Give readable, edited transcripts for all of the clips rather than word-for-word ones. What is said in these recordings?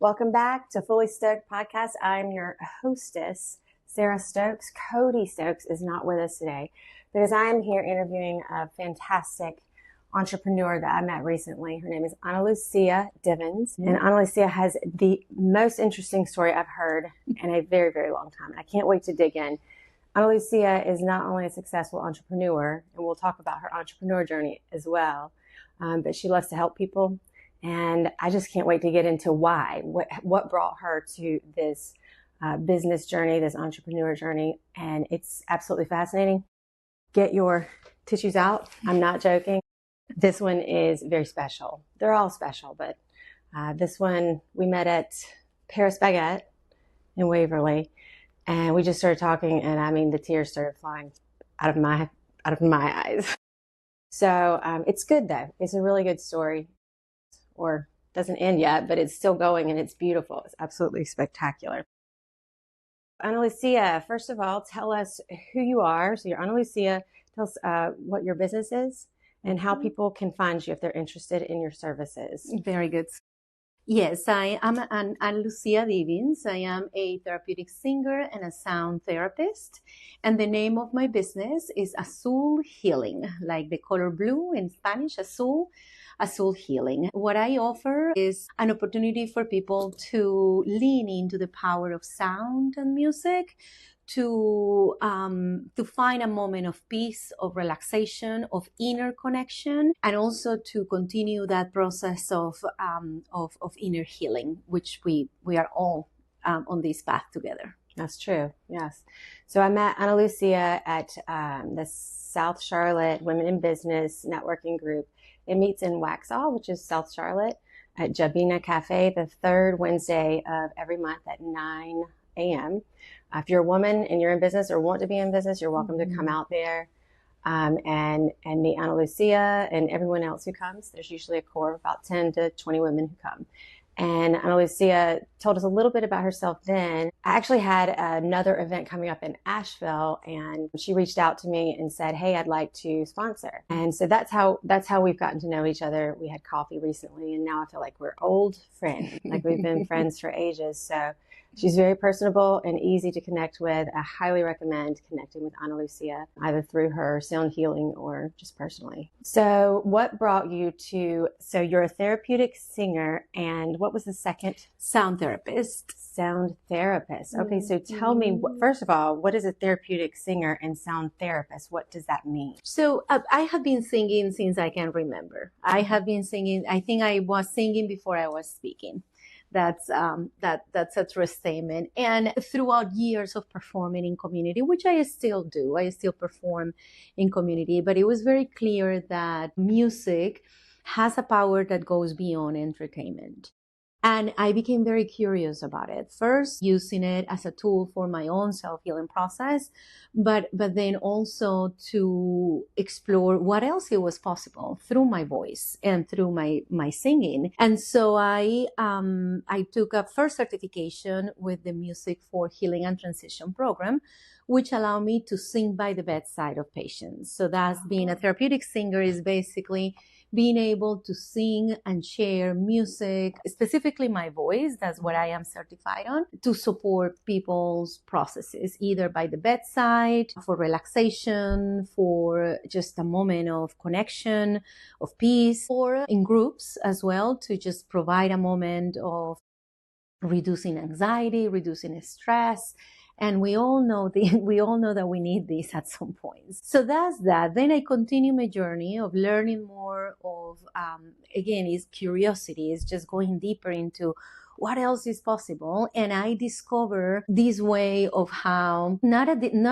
Welcome back to Fully Stoked Podcast. I'm your hostess, Sarah Stokes. Cody Stokes is not with us today because I am here interviewing a fantastic entrepreneur that I met recently. Her name is Ana Lucia Divins. And Ana Lucia has the most interesting story I've heard in a very, very long time. I can't wait to dig in. Ana Lucia is not only a successful entrepreneur, and we'll talk about her entrepreneur journey as well, but she loves to help people. And I just can't wait to get into why, what brought her to this business journey, this entrepreneur journey. And it's absolutely fascinating. Get your tissues out. I'm not joking. This one is very special. They're all special, but this one we met at Paris Baguette in Waverly, and we just started talking, and I mean the tears started flying out of my eyes. So it's good though. It's a really good story. Or doesn't end yet, but it's still going and it's beautiful. It's absolutely spectacular. Ana Lucia, first of all, tell us who you are. So you're Ana Lucia. Tell us what your business is and how people can find you if they're interested in your services. Very good. Yes, I am Ana Lucia Divins. I am a therapeutic singer and a sound therapist. And the name of my business is Azul Healing, like the color blue in Spanish, Azul Healing. What I offer is an opportunity for people to lean into the power of sound and music, to find a moment of peace, of relaxation, of inner connection, and also to continue that process of inner healing, which we are all on this path together. That's true. Yes. So I met Ana Lucia at the South Charlotte Women in Business networking group. It meets in Waxhaw, which is South Charlotte, at Jabina Cafe, the third Wednesday of every month at 9 a.m. If you're a woman and you're in business or want to be in business, you're welcome to come out there and meet Ana Lucia and everyone else who comes. There's usually a core of about 10 to 20 women who come. And Ana Lucia told us a little bit about herself then. I actually had another event coming up in Asheville, and she reached out to me and said, hey, I'd like to sponsor. And so that's how we've gotten to know each other. We had coffee recently, and now I feel like we're old friends, like we've been friends for ages. So she's very personable and easy to connect with. I highly recommend connecting with Ana Lucia, either through her sound healing or just personally. So what brought you to, so you're a therapeutic singer, and what was the second? Sound therapist. Sound therapist. Okay, so tell me, first of all, what is a therapeutic singer and sound therapist? What does that mean? So I have been singing since I can remember. I have been singing, I think I was singing before I was speaking. That's a true statement. And throughout years of performing in community, which I still do, I still perform in community, but it was very clear that music has a power that goes beyond entertainment. And I became very curious about it. First, using it as a tool for my own self-healing process, but then also to explore what else it was possible through my voice and through my singing. And so I took a first certification with the Music for Healing and Transition program, which allowed me to sing by the bedside of patients. So that's being a therapeutic singer is basically being able to sing and share music, specifically my voice, that's what I am certified on, to support people's processes, either by the bedside, for relaxation, for just a moment of connection, of peace, or in groups as well, to just provide a moment of reducing anxiety, reducing stress. And we all know that we need this at some point. So that's that. Then I continue my journey of learning more of, again, is curiosity, is just going deeper into what else is possible. And I discover this way of how not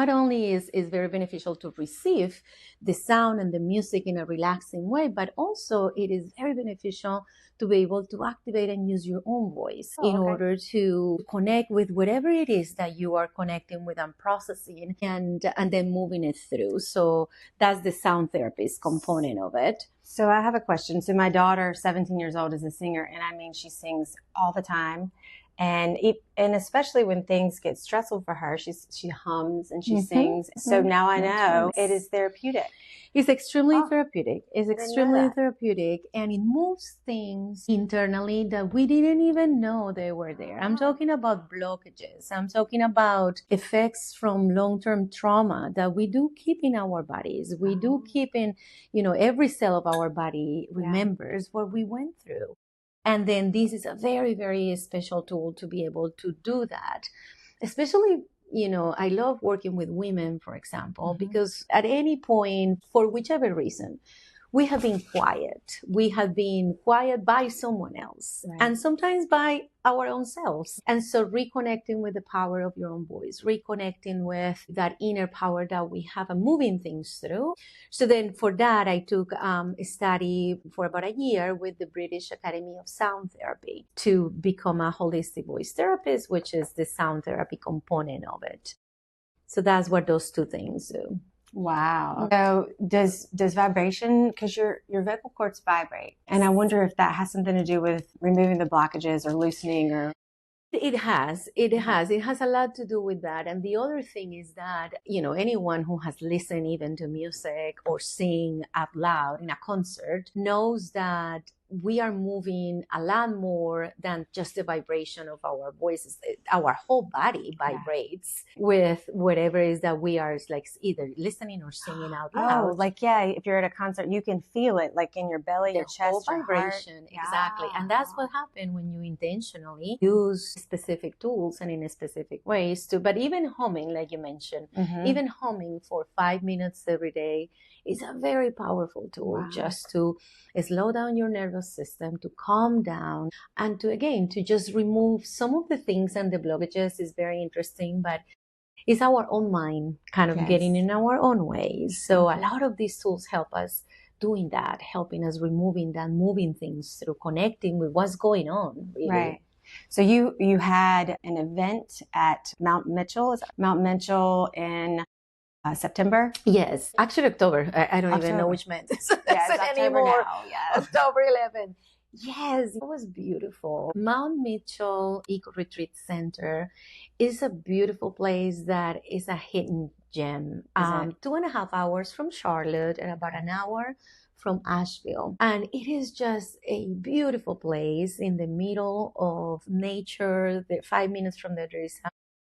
only is very beneficial to receive the sound and the music in a relaxing way, but also it is very beneficial to be able to activate and use your own voice in order to connect with whatever it is that you are connecting with and processing and then moving it through. So that's the sound therapist component of it. So I have a question. So my daughter, 17 years old, is a singer, and I mean, she sings all the time. And especially when things get stressful for her, she hums and she sings. So now I know it is therapeutic. It's extremely therapeutic. It's extremely therapeutic, and it moves things internally that we didn't even know they were there. I'm talking about blockages. I'm talking about effects from long-term trauma that we do keep in our bodies. We do keep in, every cell of our body remembers what we went through. And then this is a very, very special tool to be able to do that, especially I love working with women, for example, because at any point, for whichever reason, we have been quiet. We have been quiet by someone else, and sometimes by our own selves. And so reconnecting with the power of your own voice, reconnecting with that inner power that we have and moving things through. So then for that, I took a study for about a year with the British Academy of Sound Therapy to become a holistic voice therapist, which is the sound therapy component of it. So that's what those two things do. Wow. So does vibration, because your vocal cords vibrate, and I wonder if that has something to do with removing the blockages or loosening or... It has a lot to do with that. And the other thing is that, anyone who has listened even to music or sing out loud in a concert knows that we are moving a lot more than just the vibration of our voices. Our whole body vibrates with whatever it is that we are like either listening or singing out loud. If you're at a concert, you can feel it like in your belly, your chest, whole vibration. Exactly. And that's what happens when you intentionally use specific tools and in specific ways but even humming, like you mentioned, even humming for 5 minutes every day is a very powerful tool just to slow down your nervous system, to calm down, and to just remove some of the things and the blockages. Is very interesting, but it's our own mind kind of getting in our own ways. So a lot of these tools help us doing that, helping us removing that, moving things through, connecting with what's going on, really. Right. So you had an event at Mount Mitchell in September? Yes, actually October. I don't even know which month anymore. October 11th. Yes, it was beautiful. Mount Mitchell Eco Retreat Center is a beautiful place that is a hidden gem. 2.5 hours from Charlotte and about an hour from Asheville. And it is just a beautiful place in the middle of nature. 5 minutes from there is a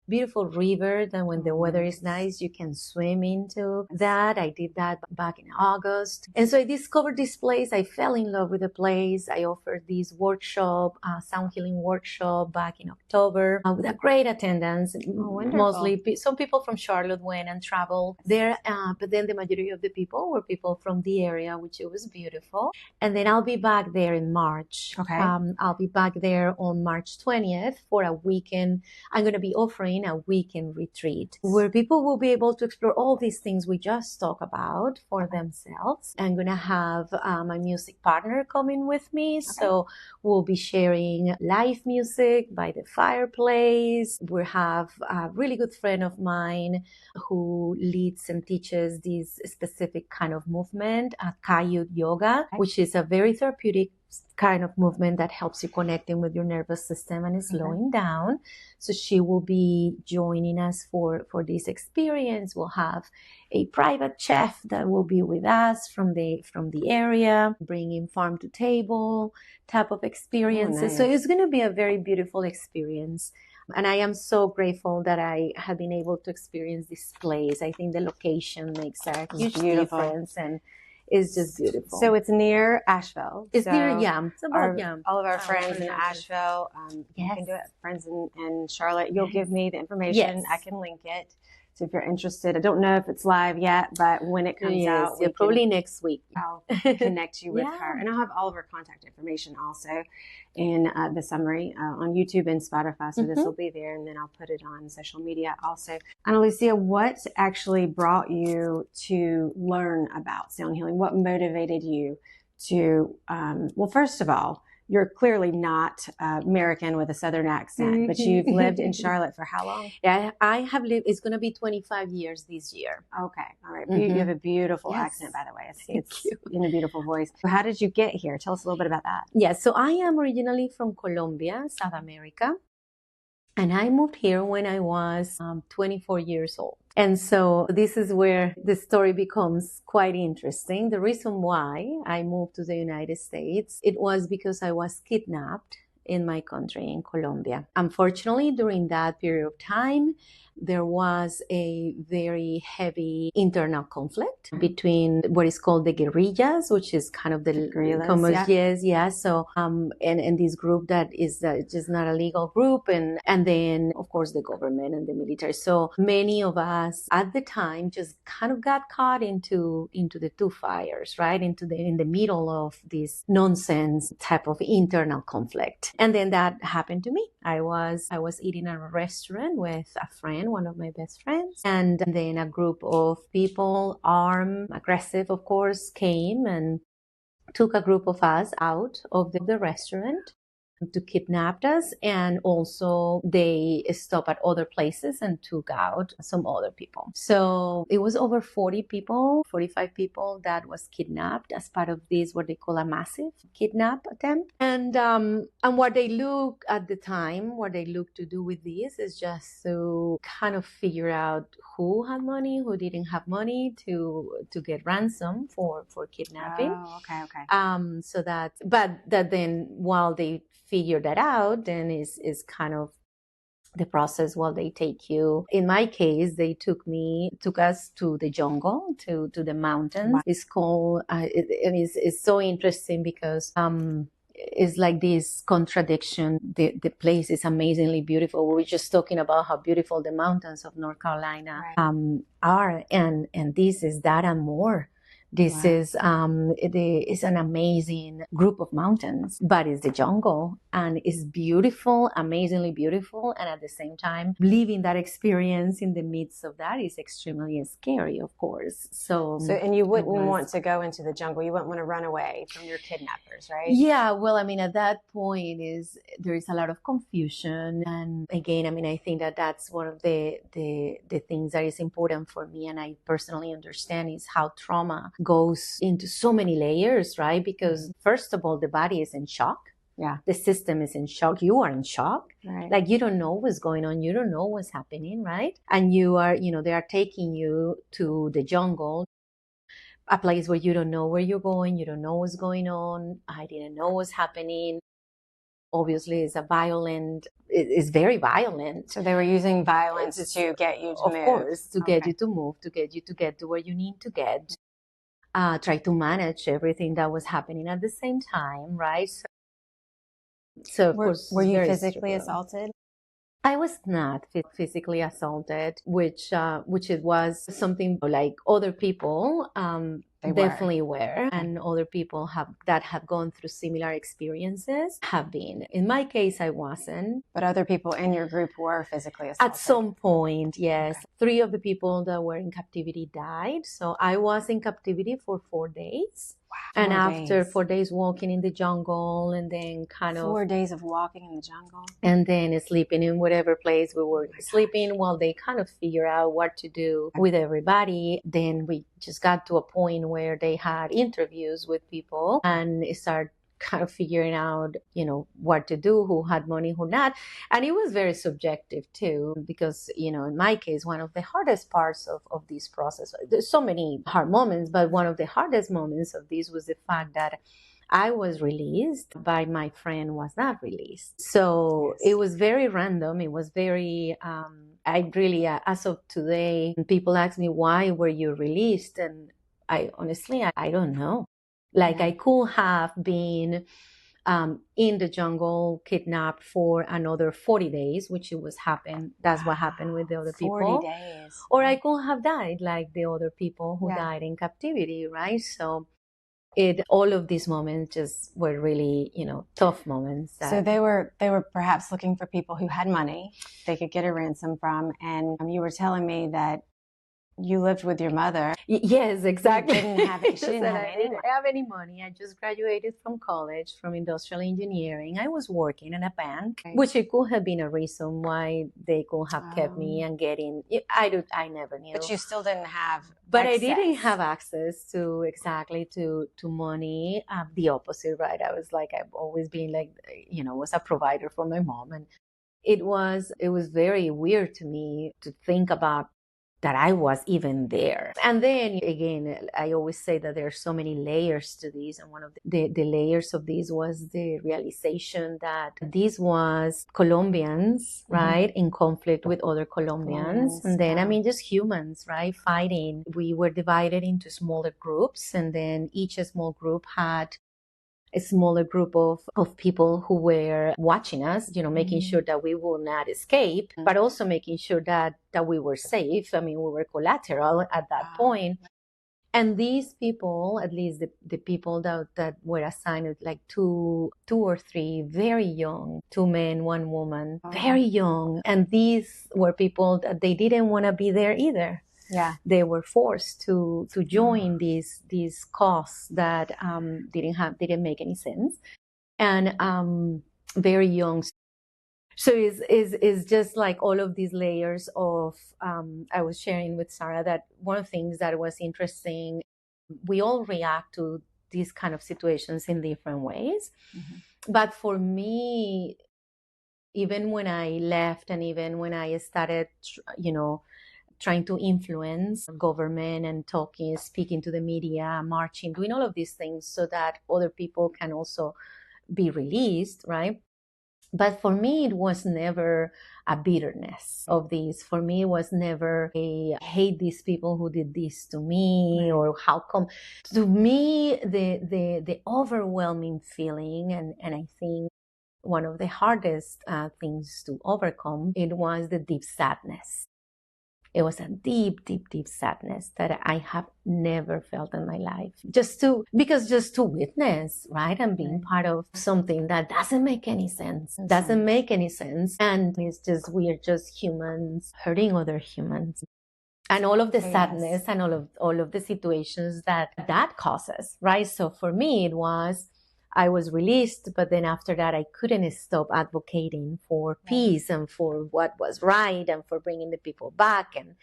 beautiful river that when the weather is nice, you can swim into that. I did that back in August. And so I discovered this place. I fell in love with the place. I offered this workshop, sound healing workshop back in October with a great attendance. Mostly some people from Charlotte went and traveled there. But then the majority of the people were people from the area, which it was beautiful. And then I'll be back there in March. Okay. I'll be back there on March 20th for a weekend. I'm going to be offering a weekend retreat where people will be able to explore all these things we just talked about for themselves. I'm going to have my music partner coming with me. So we'll be sharing live music by the fireplace. We have a really good friend of mine who leads and teaches this specific kind of movement, Kayut Yoga, which is a very therapeutic kind of movement that helps you connecting with your nervous system and slowing down. So she will be joining us for this experience. We'll have a private chef that will be with us from the area, bringing farm to table type of experiences. Oh, nice. So it's going to be a very beautiful experience. And I am so grateful that I have been able to experience this place. I think the location makes a huge difference, and it's just beautiful. So it's near Asheville. It's near, It's about, all of our friends in Asheville. You can do it. Friends in Charlotte. You'll give me the information. I can link it. So if you're interested, I don't know if it's live yet, but when it comes out, probably next week, I'll connect you with her. And I'll have all of her contact information also in the summary on YouTube and Spotify. So this will be there, and then I'll put it on social media also. Ana Lucia, what actually brought you to learn about sound healing? What motivated you to, well, first of all, you're clearly not American with a Southern accent, but you've lived in Charlotte for how long? Yeah, I have lived, it's going to be 25 years this year. Okay. All right. You have a beautiful accent, by the way. It's in a beautiful voice. So how did you get here? Tell us a little bit about that. Yeah. So I am originally from Colombia, South America. And I moved here when I was 24 years old. And so this is where the story becomes quite interesting. The reason why I moved to the United States, it was because I was kidnapped in my country, in Colombia. Unfortunately, during that period of time, there was a very heavy internal conflict between what is called the guerrillas, which is kind of the guerrillas, yes. So, and this group that is just not a legal group, and then of course the government and the military. So many of us at the time just kind of got caught into the two fires, right? In the middle of this nonsense type of internal conflict. And then that happened to me. I was eating at a restaurant with a friend, one of my best friends, and then a group of people, armed, aggressive, of course, came and took a group of us out of the restaurant to kidnap us, and also they stopped at other places and took out some other people. So it was over 40 people, 45 people that was kidnapped as part of this, what they call a massive kidnap attempt. And what they look at the time, what they look to do with this is just to kind of figure out who had money, who didn't have money to get ransom for kidnapping. Oh, okay. So that then while they figure that out, then is kind of the process. While they take you, in my case, they took us to the jungle, to the mountains. Wow. It's called, it's so interesting because, it's like this contradiction. The place is amazingly beautiful. We were just talking about how beautiful the mountains of North Carolina, right, are, and this is that and more. This is it's an amazing group of mountains, but it's the jungle, and it's beautiful, amazingly beautiful. And at the same time, living that experience in the midst of that is extremely scary, of course. So and you wouldn't want to go into the jungle. You wouldn't want to run away from your kidnappers, right? Yeah. Well, I mean, at that point there is a lot of confusion. And again, I mean, I think that's one of the things that is important for me, and I personally understand, is how trauma goes into so many layers, right? Because first of all, the body is in shock. Yeah. The system is in shock. You are in shock. Right. Like, you don't know what's going on. You don't know what's happening, right? And you are, they are taking you to the jungle, a place where you don't know where you're going. You don't know what's going on. I didn't know what's happening. Obviously, it's very violent. So they were using violence to get you to move. Of course, to get you to move, to get you to get to where you need to get. Try to manage everything that was happening at the same time, right? So of course, were you physically assaulted? I was not physically assaulted, which it was something like other people definitely were, and other people that have gone through similar experiences have been. In my case, I wasn't. But other people in your group were physically assaulted? At some point, yes. Okay. 3 of the people that were in captivity died. So I was in captivity for 4 days. Wow. And after 4 days walking in the jungle, and then 4 days of walking in the jungle, and then sleeping in whatever place we were sleeping, while they kind of figure out what to do with everybody. Then we just got to a point where they had interviews with people and start kind of figuring out, what to do, who had money, who not. And it was very subjective too, because, in my case, one of the hardest parts of this process, there's so many hard moments, but one of the hardest moments of this was the fact that I was released, but my friend was not released. So It was very random. It was very, I really, as of today, people ask me, why were you released? And I honestly, I don't know. Like, I could have been in the jungle, kidnapped for another 40 days, which it was happened. That's what happened with the other people. 40 days. Or I could have died like the other people who died in captivity, right? So all of these moments just were really, tough moments. So they were perhaps looking for people who had money they could get a ransom from. And you were telling me that you lived with your mother. Yes, exactly. She didn't have any money. I just graduated from college, from industrial engineering. I was working in a bank, which it could have been a reason why they could have kept me and getting. I never knew. But you still didn't have. But access. I didn't have access to money. The opposite, right? I was like, I've always been like, was a provider for my mom, and it was very weird to me to think about that I was even there. And then again, I always say that there are so many layers to this. And one of the layers of this was the realization that this was Colombians, right, in conflict with other Colombians. And then, I mean, just humans, right, fighting. We were divided into smaller groups, and then each small group had a smaller group of people who were watching us, making sure that we will not escape, but also making sure that we were safe. I mean, we were collateral at that point. And these people, at least the people that were assigned, like two or three, very young, 2 men, 1 woman, very young. And these were people that they didn't want to be there either. Yeah, they were forced to join these cause that didn't make any sense, and very young. So is just like all of these layers of. I was sharing with Sarah that one of the things that was interesting. We all react to these kind of situations in different ways, but for me, even when I left and even when I started, trying to influence government and speaking to the media, marching, doing all of these things so that other people can also be released, right? But for me, it was never a bitterness of this. For me, it was never I hate these people who did this to me, or how come. To me, the overwhelming feeling, and I think one of the hardest things to overcome, it was the deep sadness. It was a deep, deep, deep sadness that I have never felt in my life. Just to witness, right? And being part of something that doesn't make any sense. And it's just, we're just humans hurting other humans. And all of the sadness and all of the situations that causes, right? So for me, I was released, but then after that, I couldn't stop advocating for peace and for what was right and for bringing the people back. And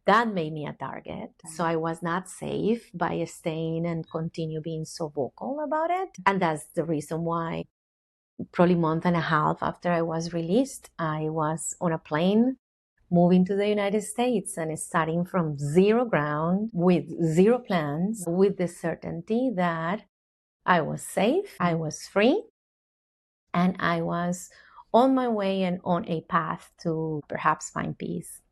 that made me a target. So I was not safe by staying and continue being so vocal about it. And that's the reason why probably a month and a half after I was released, I was on a plane moving to the United States and starting from zero ground with zero plans, with the certainty that I was safe, I was free, and I was on my way and on a path to perhaps find peace.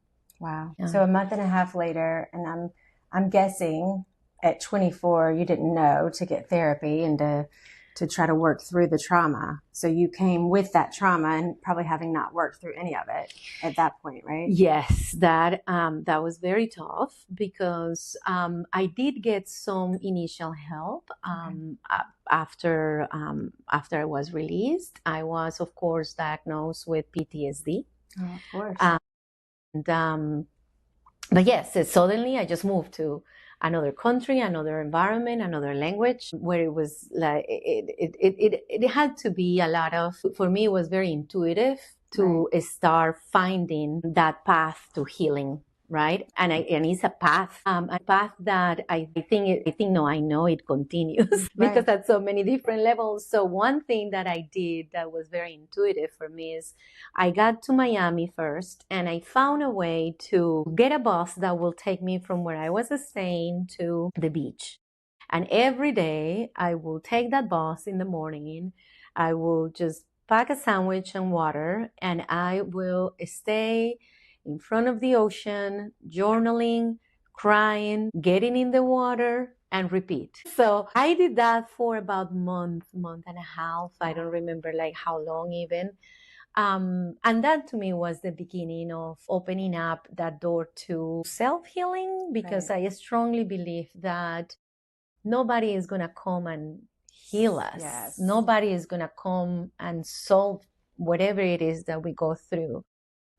Wow. Yeah. So a month and a half later, and I'm guessing at 24, you didn't know to get therapy and to try to work through the trauma. So you came with that trauma and probably having not worked through any of it at that point, right? Yes, that was very tough because I did get some initial help after I was released. I was, of course, diagnosed with PTSD. Oh, of course. But yes, suddenly I just moved to another country, another environment, another language, where it was like it had to be a lot of. For me, it was very intuitive to start finding that path to healing. Right, and it's a path that I know it continues because at so many different levels. So one thing that I did that was very intuitive for me is I got to Miami first, and I found a way to get a bus that will take me from where I was staying to the beach. And every day I will take that bus in the morning. I will just pack a sandwich and water, and I will stay in front of the ocean, journaling, crying, getting in the water, and repeat. So I did that for about month and a half. I don't remember like how long even. And that to me was the beginning of opening up that door to self-healing, because I strongly believe that nobody is going to come and heal us. Yes. Nobody is going to come and solve whatever it is that we go through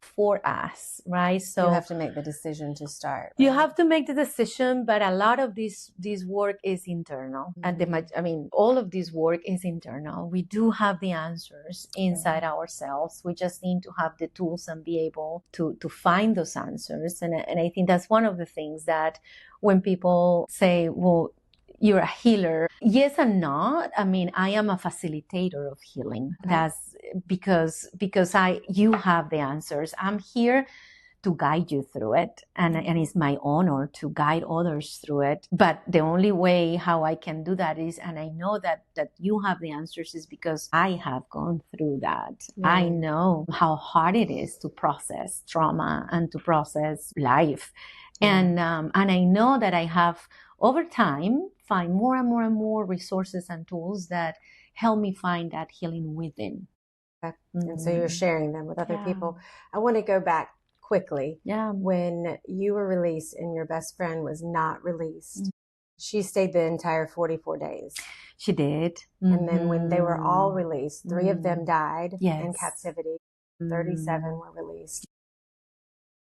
for us, right? So you have to make the decision to start. Right? You have to make the decision, but a lot of this work is internal. And all of this work is internal. We do have the answers inside ourselves. We just need to have the tools and be able to find those answers. And I think that's one of the things that when people say, well, you're a healer. Yes and not. I mean, I am a facilitator of healing. Okay. That's because you have the answers. I'm here to guide you through it. And it's my honor to guide others through it. But the only way how I can do that is, and I know that you have the answers, is because I have gone through that. Yeah. I know how hard it is to process trauma and to process life. Yeah. And I know that I have, over time, find more and more and more resources and tools that help me find that healing within. Okay. And so you're sharing them with other people. I want to go back quickly. Yeah. When you were released and your best friend was not released, she stayed the entire 44 days. She did. And then when they were all released, 3 of them died in captivity. 37 were released.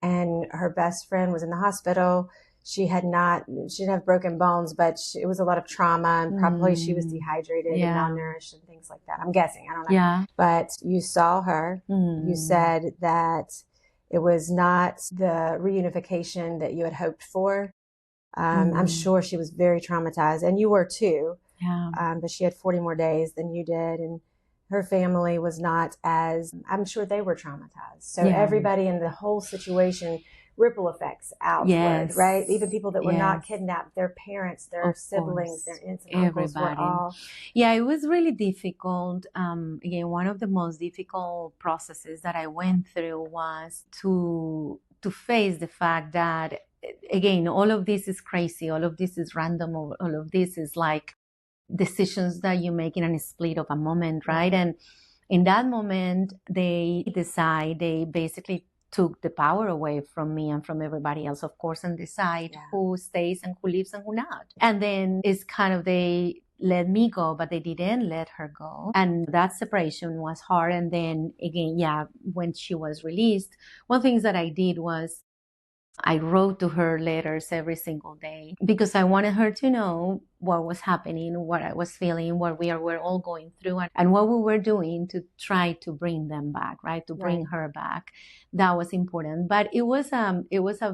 And her best friend was in the hospital. She didn't have broken bones, but it was a lot of trauma, and probably she was dehydrated and malnourished and things like that. I'm guessing. I don't know. Yeah. But you saw her. You said that it was not the reunification that you had hoped for. I'm sure she was very traumatized, and you were too. Yeah. But she had 40 more days than you did, and her family was not as, I'm sure they were traumatized. So everybody in the whole situation, ripple effects outward, right? Even people that were not kidnapped, their parents, their siblings, their aunts and uncles were all. Yeah, it was really difficult. Again, one of the most difficult processes that I went through was to face the fact that, again, all of this is crazy, all of this is random, all of this is like decisions that you make in a split of a moment, right? And in that moment, they basically took the power away from me and from everybody else, of course, and decide who stays and who leaves and who not. And then it's kind of, they let me go, but they didn't let her go. And that separation was hard. And then again, when she was released, one of the things that I did was I wrote to her letters every single day because I wanted her to know what was happening, what I was feeling, what we were all going through, and what we were doing to try to bring them back, right? To bring her back. That was important. But it was a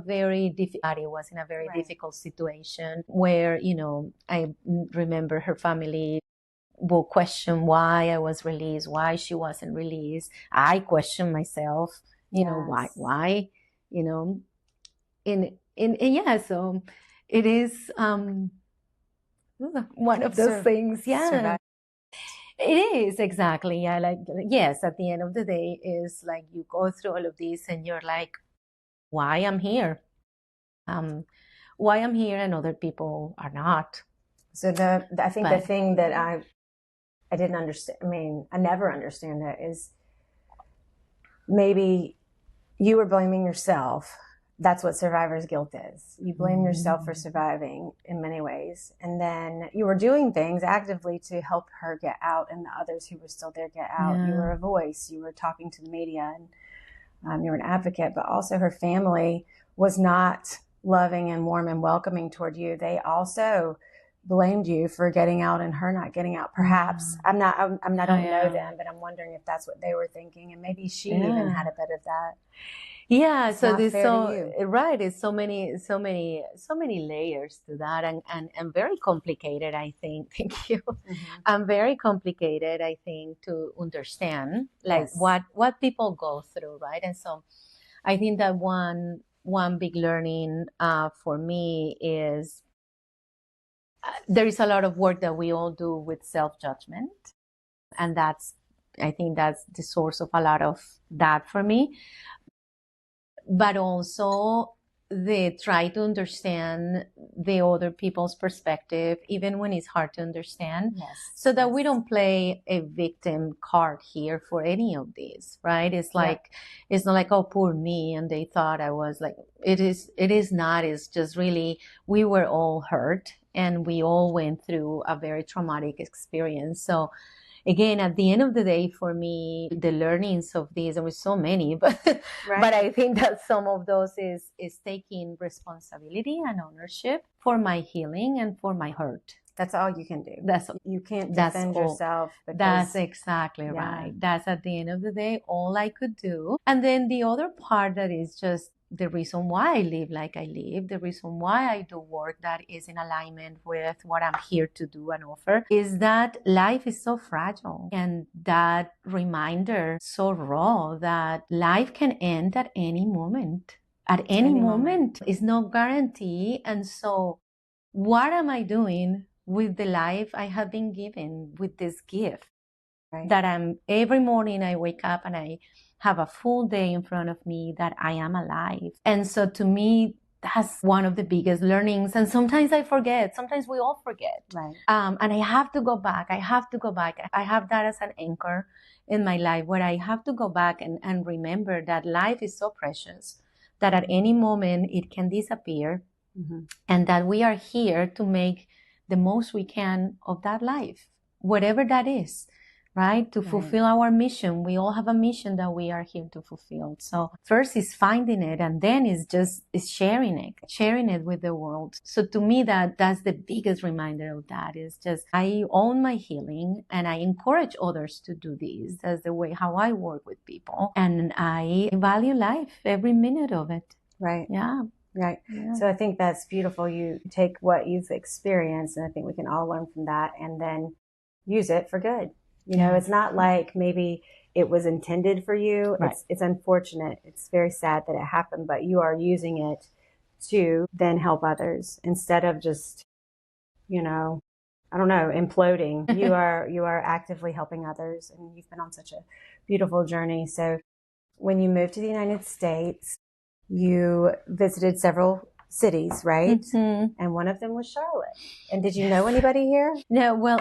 very difficult, it was in a very difficult situation where, I remember her family will question why I was released, why she wasn't released. I questioned myself, why, so it is one of those things. Yeah, it is exactly. Yeah, yes. At the end of the day, is like you go through all of this, and you're like, why I'm here? Why I'm here, and other people are not. So I think the thing that I didn't understand. I mean, I never understand that is maybe you were blaming yourself. That's what survivor's guilt is. You blame yourself for surviving in many ways. And then you were doing things actively to help her get out and the others who were still there get out. You were a voice. You were talking to the media, and you were an advocate. But also her family was not loving and warm and welcoming toward you. They also blamed you for getting out and her not getting out. Perhaps. I don't know them, but I'm wondering if that's what they were thinking. And maybe she even had a bit of that. Yeah, it's so there's it's so many layers to that, and very complicated, I think. Thank you. And very complicated, I think, to understand what people go through, right? And so I think that one big learning for me is there is a lot of work that we all do with self-judgment, and I think that's the source of a lot of that for me. But also they try to understand the other people's perspective, even when it's hard to understand, so that we don't play a victim card here for any of these, right? It's like, it's not like, oh, poor me, and they thought I was like, it is not. It's just really, we were all hurt, and we all went through a very traumatic experience. So again, at the end of the day, for me, the learnings of these, there were so many, but I think that some of those is taking responsibility and ownership for my healing and for my hurt. That's all you can do. You can't defend yourself. That's exactly right. That's at the end of the day, all I could do. And then the other part that is just the reason why I live like I live, the reason why I do work that is in alignment with what I'm here to do and offer, is that life is so fragile. And that reminder, so raw, that life can end at any moment. At any moment is no guarantee. And so what am I doing with the life I have been given, with this gift? Right. That every morning I wake up and I have a full day in front of me, that I am alive. And so to me, that's one of the biggest learnings. And sometimes I forget. Sometimes we all forget. Right. And I have to go back. I have that as an anchor in my life, where I have to go back and remember that life is so precious, that at any moment it can disappear. Mm-hmm. And that we are here to make the most we can of that life, whatever that is, right? To fulfill our mission. We all have a mission that we are here to fulfill. So first is finding it, and then is sharing it with the world. So to me, that's the biggest reminder of that, is just, I own my healing, and I encourage others to do this. That's the way how I work with people. And I value life, every minute of it. Right. Yeah. Right. Yeah. So I think that's beautiful. You take what you've experienced, and I think we can all learn from that, and then use it for good. You know, it's not like maybe it was intended for you. Right. It's unfortunate. It's very sad that it happened, but you are using it to then help others instead of just, imploding. You are actively helping others, and you've been on such a beautiful journey. So when you moved to the United States, you visited several cities, right? Mm-hmm. And one of them was Charlotte. And did you know anybody here? No, well,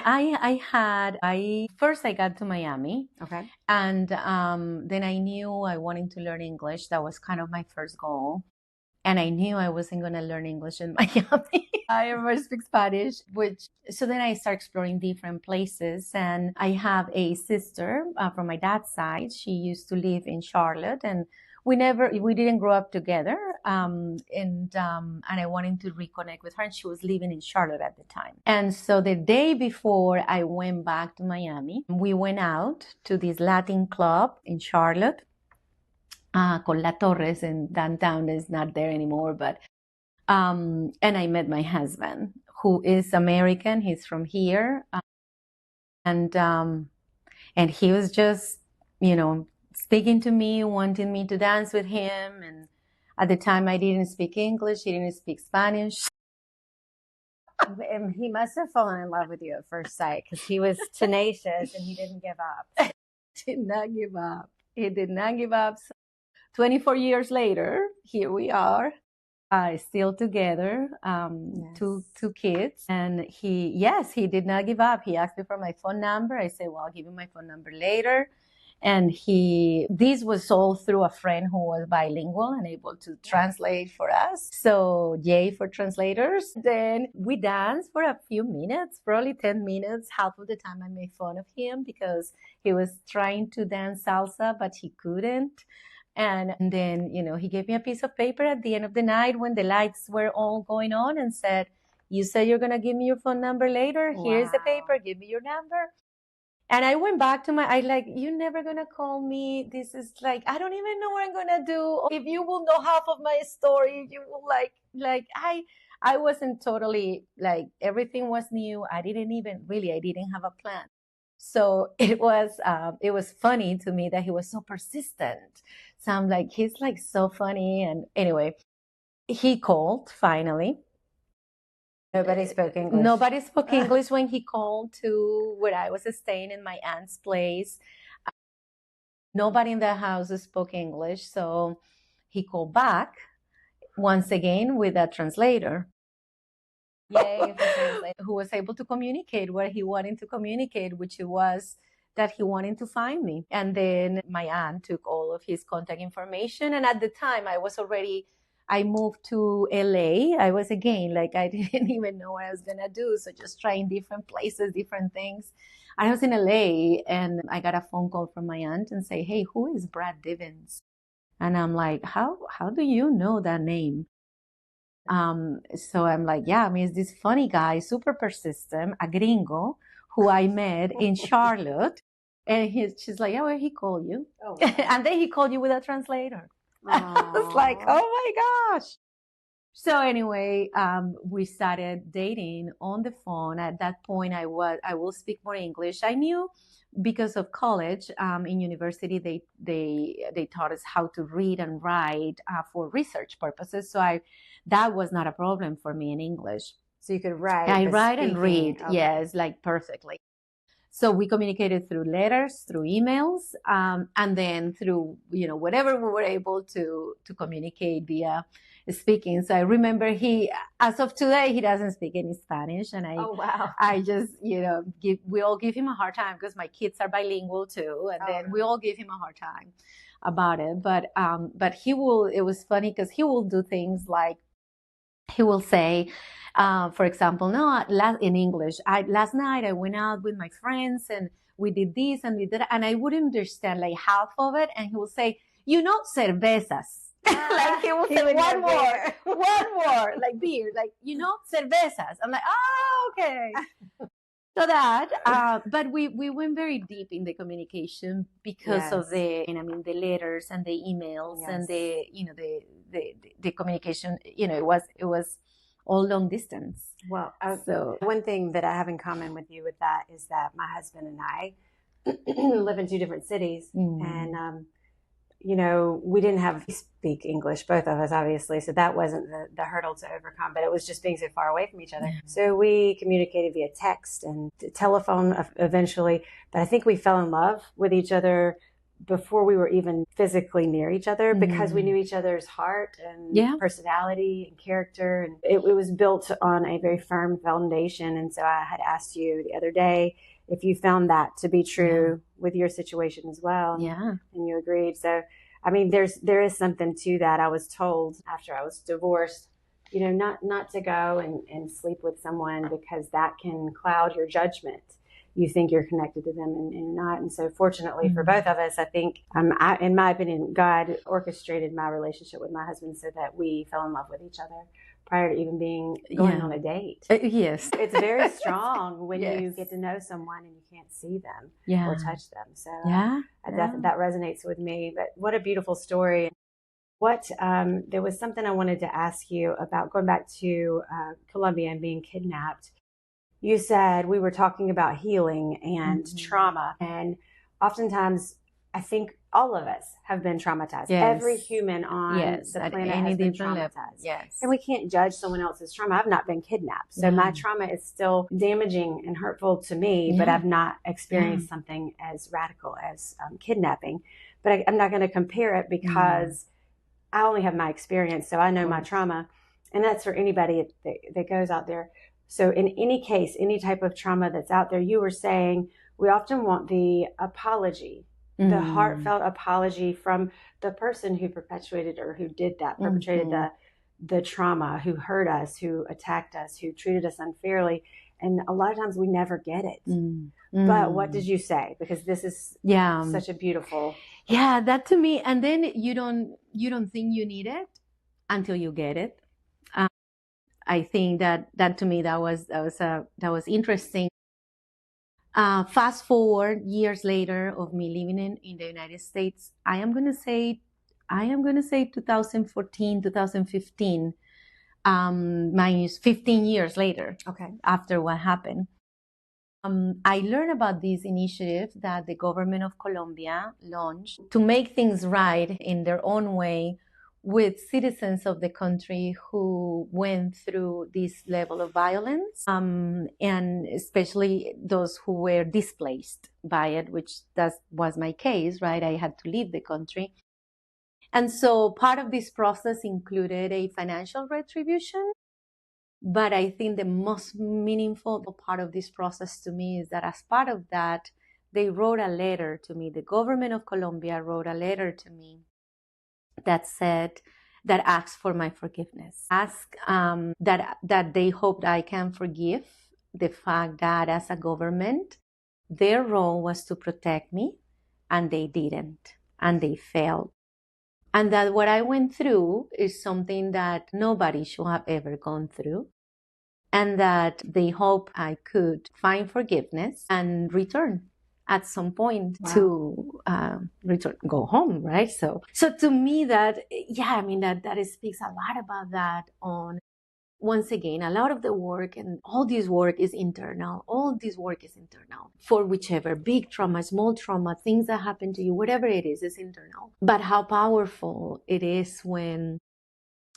first I got to Miami. Okay. And then I knew I wanted to learn English. That was kind of my first goal. And I knew I wasn't going to learn English in Miami. I never speak Spanish, so then I started exploring different places. And I have a sister from my dad's side. She used to live in Charlotte, and we didn't grow up together. And I wanted to reconnect with her, and she was living in Charlotte at the time. And so the day before I went back to Miami, we went out to this Latin club in Charlotte, called La Torres, in downtown. Is not there anymore, but, and I met my husband, who is American. He's from here. And he was just, speaking to me, wanting me to dance with him. And at the time, I didn't speak English. He didn't speak Spanish. He must have fallen in love with you at first sight, because he was tenacious and he didn't give up. He did not give up. So 24 years later, here we are, still together, yes. two kids. And he did not give up. He asked me for my phone number. I said, well, I'll give you my phone number later. And this was all through a friend who was bilingual and able to translate for us. So yay for translators. Then we danced for a few minutes, probably 10 minutes. Half of the time I made fun of him because he was trying to dance salsa, but he couldn't. And then, he gave me a piece of paper at the end of the night when the lights were all going on and said, you said you're going to give me your phone number later. Wow. Here's the paper. Give me your number. And I went back to you're never going to call me. This is I don't even know what I'm going to do. If you will know half of my story, you will I wasn't totally everything was new. I didn't have a plan. So it was funny to me that he was so persistent. So I'm he's so funny. And anyway, he called finally. Nobody spoke English. Nobody spoke English when he called to where I was staying in my aunt's place. Nobody in the house spoke English. So he called back once again with a translator. Yay, who was able to communicate what he wanted to communicate, which was that he wanted to find me. And then my aunt took all of his contact information. And at the time I moved to LA. I was again, I didn't even know what I was going to do. So just trying different places, different things. I was in LA and I got a phone call from my aunt and say, hey, who is Brad Divins? And I'm how do you know that name? So I'm it's this funny guy, super persistent, a gringo who I met in Charlotte. And she's well, he called you. Oh, wow. And then he called you with a translator. I was like, oh my gosh. So anyway, we started dating on the phone. At that point, I will speak more English. I knew because of college, in university, they taught us how to read and write for research purposes. So that was not a problem for me in English. So you could write. I write and read, okay. yes, like perfectly. So we communicated through letters, through emails, and then through, whatever we were able to communicate via speaking. So I remember as of today, he doesn't speak any Spanish. And I just, we all give him a hard time because my kids are bilingual too. And then we all give him a hard time about it. But it was funny because he will do things like, he will say, for example, in English, last night I went out with my friends and we did this and we did that, and I wouldn't understand like half of it. And he will say, cervezas. Like he will say one more, like beer, like, cervezas. I'm like, oh, okay. So that, but we went very deep in the communication because of the letters and the emails and the communication, it was all long distance. Well, so one thing that I have in common with you with that is that my husband and I live in two different cities, and we didn't speak English, both of us, obviously, so that wasn't the hurdle to overcome, but it was just being so far away from each other. So we communicated via text and telephone eventually, but I think we fell in love with each other before we were even physically near each other, because we knew each other's heart and personality and character, and it was built on a very firm foundation. And so I had asked you the other day if you found that to be true with your situation as well. Yeah. And you agreed. So, there is something to that. I was told after I was divorced, not to go and sleep with someone because that can cloud your judgment. You think you're connected to them and you're not. And so fortunately for both of us, I think, in my opinion, God orchestrated my relationship with my husband so that we fell in love with each other prior to even going on a date. Yes. It's very strong when you get to know someone and you can't see them or touch them. So that resonates with me. But what a beautiful story. There was something I wanted to ask you about, going back to Colombia and being kidnapped. You said we were talking about healing and trauma, and oftentimes I think all of us have been traumatized. Yes. Every human on the planet has been traumatized. Yes. And we can't judge someone else's trauma. I've not been kidnapped. So my trauma is still damaging and hurtful to me, but I've not experienced something as radical as kidnapping. But I'm not going to compare it because I only have my experience. So I know my trauma, and that's for anybody that goes out there. So in any case, any type of trauma that's out there, you were saying we often want the apology, the heartfelt apology from the person who perpetrated or who did that, perpetrated the trauma, who hurt us, who attacked us, who treated us unfairly. And a lot of times we never get it. But what did you say? Because this is such a beautiful. Yeah, that to me. And then you don't think you need it until you get it. I think that to me that was interesting. Fast forward years later of me living in the United States, I am gonna say 2014, 2015, minus 15 years later. Okay. After what happened, I learned about this initiative that the government of Colombia launched to make things right in their own way with citizens of the country who went through this level of violence, and especially those who were displaced by it, which that was my case, right? I had to leave the country. And so part of this process included a financial retribution. But I think the most meaningful part of this process to me is that as part of that, they wrote a letter to me. The government of Colombia wrote a letter to me that asked for my forgiveness, that they hoped I can forgive the fact that as a government, their role was to protect me, and they didn't, and they failed. And that what I went through is something that nobody should have ever gone through, and that they hope I could find forgiveness and return at some point to return, go home, right? So to me that speaks a lot about that. On once again, a lot of the work and all this work is internal. All this work is internal for whichever big trauma, small trauma, things that happen to you, whatever it is internal. But how powerful it is when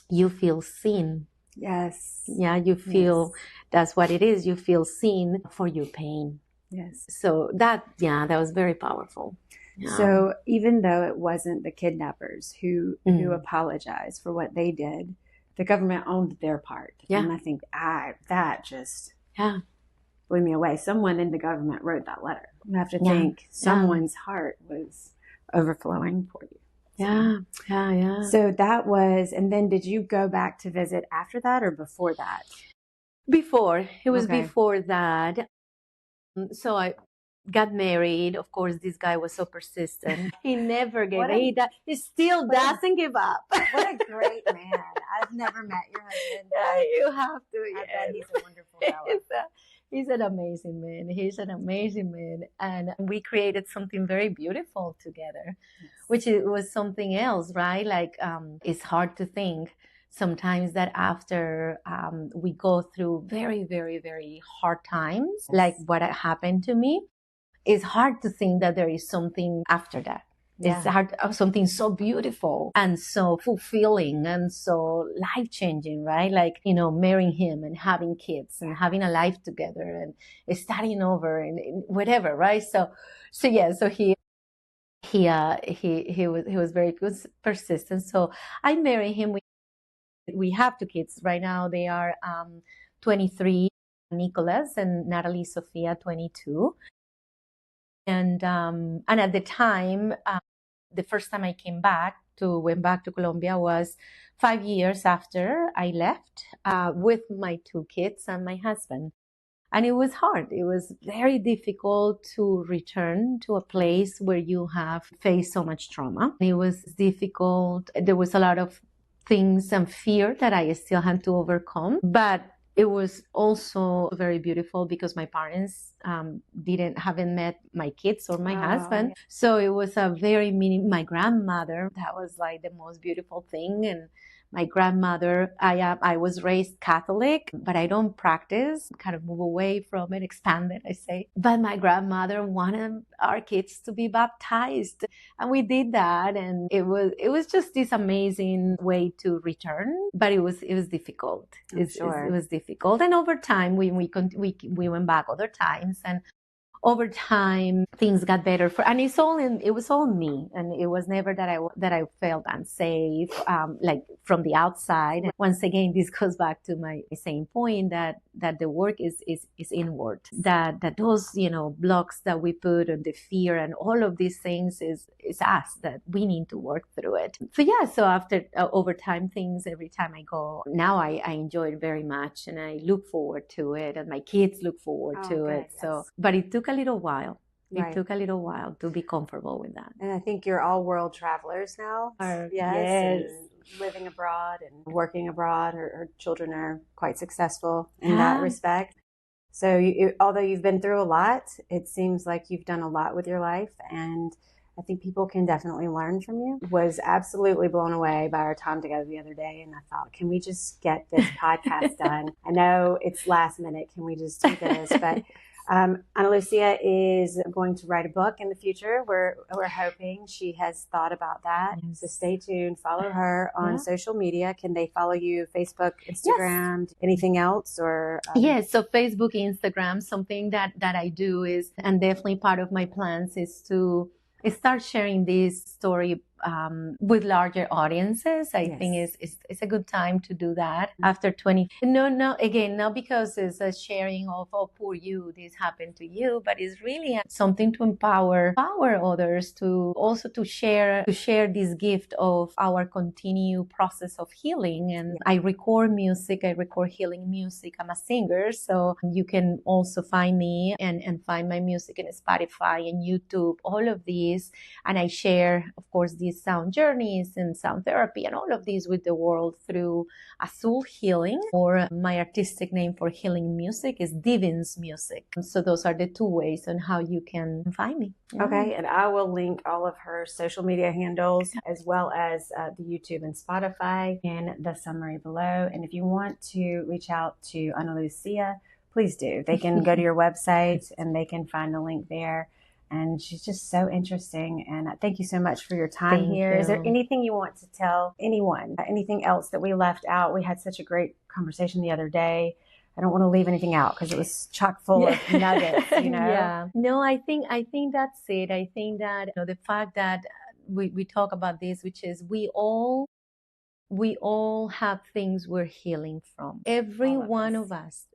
you feel seen. Yes. Yeah, you feel that's what it is. You feel seen for your pain. Yes. So that was very powerful. Yeah. So even though it wasn't the kidnappers who apologized for what they did, the government owned their part. Yeah. And I think that just blew me away. Someone in the government wrote that letter. You have to think someone's heart was overflowing for you. Yeah. So that was, and then did you go back to visit after that or before that? Before. It was before that. So I got married. Of course, this guy was so persistent. He never gave up. He still doesn't give up. What a great man. I've never met your husband. Yeah, you have to. I bet he's a wonderful fellow. He's an amazing man. He's an amazing man. And we created something very beautiful together, which was something else, right? Like, it's hard to think sometimes that after we go through very, very, very hard times, like what happened to me, it's hard to think that there is something after that. Yeah. It's hard, something so beautiful and so fulfilling and so life-changing, right? Like, marrying him and having kids and having a life together and starting over and whatever, right? So he was very good, persistent. So I married him. We have 2 kids right now. They are 23, Nicholas, and Natalie Sophia, 22. And at the time, the first time I went back to Colombia was 5 years after I left with my 2 kids and my husband. And it was hard. It was very difficult to return to a place where you have faced so much trauma. It was difficult. There was a lot of things and fear that I still had to overcome. But it was also very beautiful because my parents haven't met my kids or my husband. Yeah. So it was my grandmother, that was like the most beautiful thing. And my grandmother, I was raised Catholic, but I don't practice, kind of move away from it, expand it, I say. But my grandmother wanted our kids to be baptized. And we did that. And it was just this amazing way to return. But it was difficult. It was difficult. And over time, we went back other times. And over time, things got better and it was all me. And it was never that I felt unsafe, like from the outside. Once again, this goes back to my same point that the work is inward, that those, blocks that we put and the fear and all of these things is us, that we need to work through it. So after, over time, every time I go now, I enjoy it very much and I look forward to it and my kids look forward to it. Yes. So, but it took a little while. It took a little while to be comfortable with that. And I think you're all world travelers now. Yes. Living abroad and working abroad, or children are quite successful in that respect. So although you've been through a lot, it seems like you've done a lot with your life. And I think people can definitely learn from you. Was absolutely blown away by our time together the other day. And I thought, can we just get this podcast done? I know it's last minute. Can we just do this? But Ana Lucia is going to write a book in the future. We're hoping. She has thought about that. Yes. So stay tuned. Follow her on social media. Can they follow you? Facebook, Instagram, anything else? Or Yes, so Facebook, Instagram, something that I do is, and definitely part of my plans is to start sharing this story with larger audiences. I think it's a good time to do that after 20. No, again, not because it's a sharing of, oh, poor you, this happened to you, but it's really something to empower others to also to share this gift of our continued process of healing. And I record music, I record healing music. I'm a singer, so you can also find me and find my music in Spotify and YouTube, all of these. And I share, of course, this these sound journeys and sound therapy and all of these with the world through Azul Healing, or my artistic name for healing music is Divins Music. So those are the two ways on how you can find me. Okay, and I will link all of her social media handles as well as the YouTube and Spotify in the summary below. And if you want to reach out to Ana Lucia, please do. They can go to your website and they can find the link there. And she's just so interesting. And thank you so much for your time here. Is there anything you want to tell anyone? Anything else that we left out? We had such a great conversation the other day. I don't want to leave anything out because it was chock full of nuggets, you know? Yeah. No, I think that's it. I think that, you know, the fact that we talk about this, which is we all have things we're healing from. Every one of us.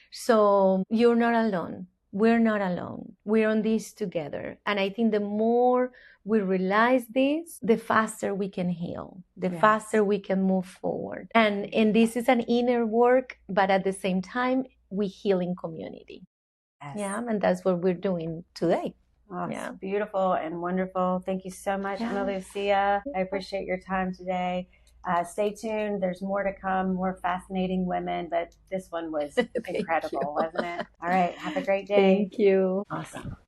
So you're not alone. We're not alone. We're on this together. And I think the more we realize this, the faster we can heal, the faster we can move forward. And this is an inner work, but at the same time, we heal in community. Yes. Yeah, and that's what we're doing today. Oh, it's beautiful and wonderful. Thank you so much, Ana Lucia. I appreciate your time today. Stay tuned. There's more to come, more fascinating women, but this one was incredible, wasn't it? All right. Have a great day. Thank you. Awesome.